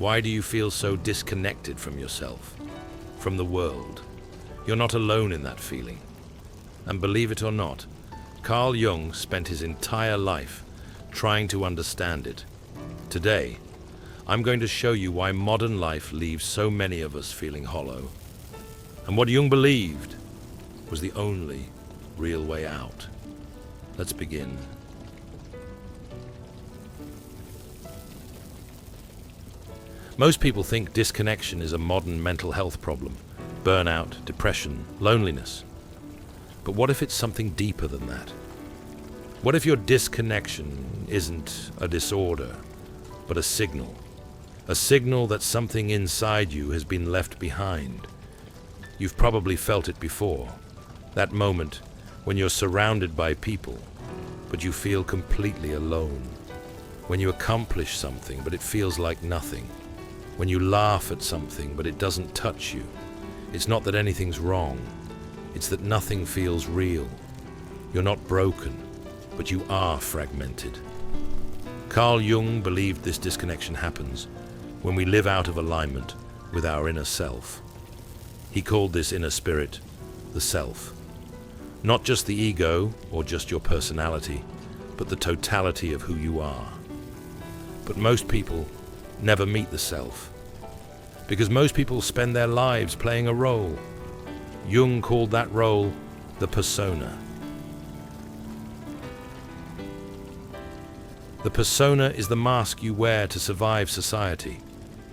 Why do you feel so disconnected from yourself, from the world? You're not alone in that feeling. And believe it or not, Carl Jung spent his entire life trying to understand it. Today, I'm going to show you why modern life leaves so many of us feeling hollow, and what Jung believed was the only real way out. Let's begin. Most people think disconnection is a modern mental health problem, burnout, depression, loneliness. But what if it's something deeper than that? What if your disconnection isn't a disorder, but a signal? A signal that something inside you has been left behind. You've probably felt it before. That moment when you're surrounded by people, but you feel completely alone. When you accomplish something, but it feels like nothing. When you laugh at something, but it doesn't touch you. It's not that anything's wrong. It's that nothing feels real. You're not broken, but you are fragmented. Carl Jung believed this disconnection happens when we live out of alignment with our inner self. He called this inner spirit the self. Not just the ego or just your personality, but the totality of who you are. But most people never meet the self, because most people spend their lives playing a role. Jung called that role the persona. The persona is the mask you wear to survive society.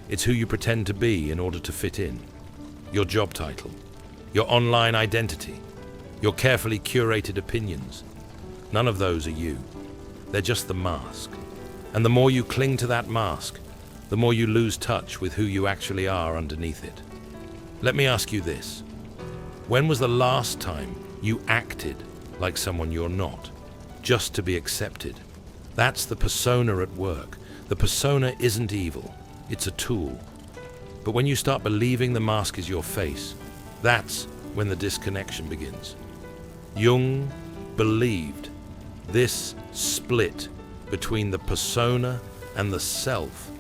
It's who you pretend to be in order to fit in. Your job title, your online identity, your carefully curated opinions. None of those are you. They're just the mask. And the more you cling to that mask, the more you lose touch with who you actually are underneath it. Let me ask you this. When was the last time you acted like someone you're not, just to be accepted? That's the persona at work. The persona isn't evil, it's a tool. But when you start believing the mask is your face, that's when the disconnection begins. Jung believed this split between the persona and the self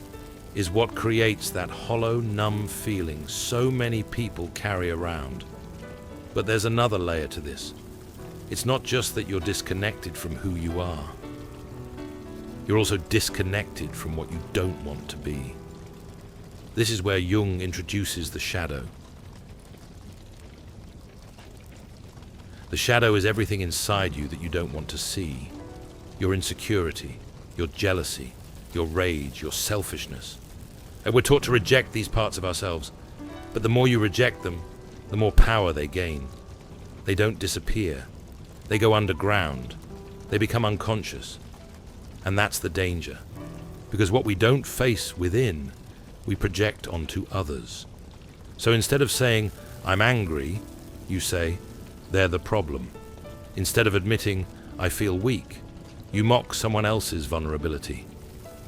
is what creates that hollow, numb feeling so many people carry around. But there's another layer to this. It's not just that you're disconnected from who you are. You're also disconnected from what you don't want to be. This is where Jung introduces the shadow. The shadow is everything inside you that you don't want to see. Your insecurity, your jealousy, your rage, your selfishness. And we're taught to reject these parts of ourselves, but the more you reject them, the more power they gain. They don't disappear. They go underground. They become unconscious. And that's the danger. Because what we don't face within, we project onto others. So instead of saying, I'm angry, you say, they're the problem. Instead of admitting, I feel weak, you mock someone else's vulnerability.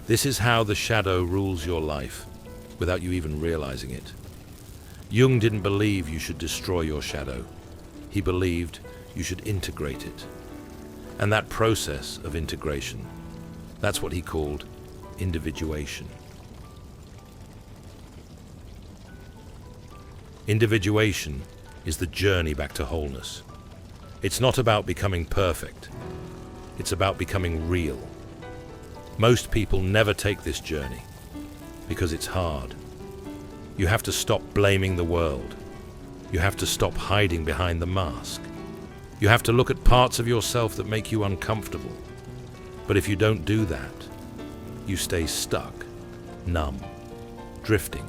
This is how the shadow rules your life, without you even realizing it. Jung didn't believe you should destroy your shadow. He believed you should integrate it. And that process of integration, that's what he called individuation. Individuation is the journey back to wholeness. It's not about becoming perfect. It's about becoming real. Most people never take this journey because it's hard. You have to stop blaming the world. You have to stop hiding behind the mask. You have to look at parts of yourself that make you uncomfortable. But if you don't do that, you stay stuck, numb, drifting.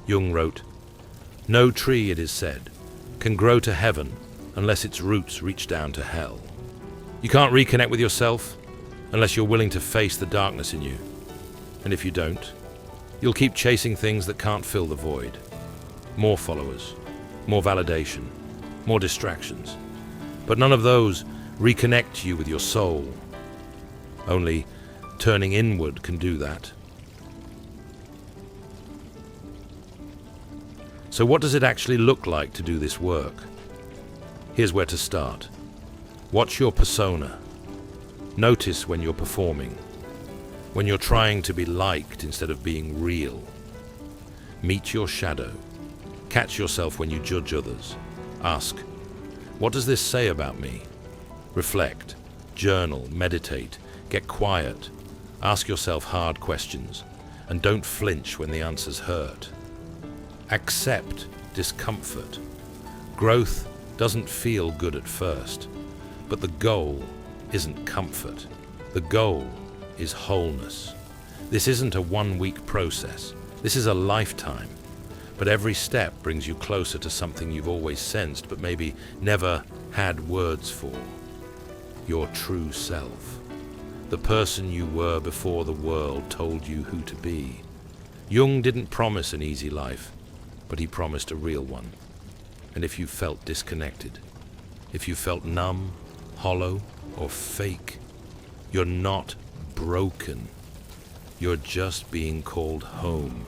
Jung wrote, "No tree, it is said, can grow to heaven unless its roots reach down to hell." You can't reconnect with yourself unless you're willing to face the darkness in you. And if you don't, you'll keep chasing things that can't fill the void. More followers, more validation, more distractions. But none of those reconnect you with your soul. Only turning inward can do that. So what does it actually look like to do this work? Here's where to start. Watch your persona. Notice when you're performing. when you're trying to be liked instead of being real. Meet your shadow. Catch yourself when you judge others. Ask, what does this say about me? Reflect, journal, meditate, get quiet. Ask yourself hard questions, and don't flinch when the answers hurt. Accept discomfort. Growth doesn't feel good at first, but the goal isn't comfort. The goal is wholeness. This isn't a one-week process. This is a lifetime. But every step brings you closer to something you've always sensed, but maybe never had words for. Your true self. The person you were before the world told you who to be. Jung didn't promise an easy life, but he promised a real one. And if you felt disconnected, if you felt numb, hollow, or fake, you're not broken. You're just being called home.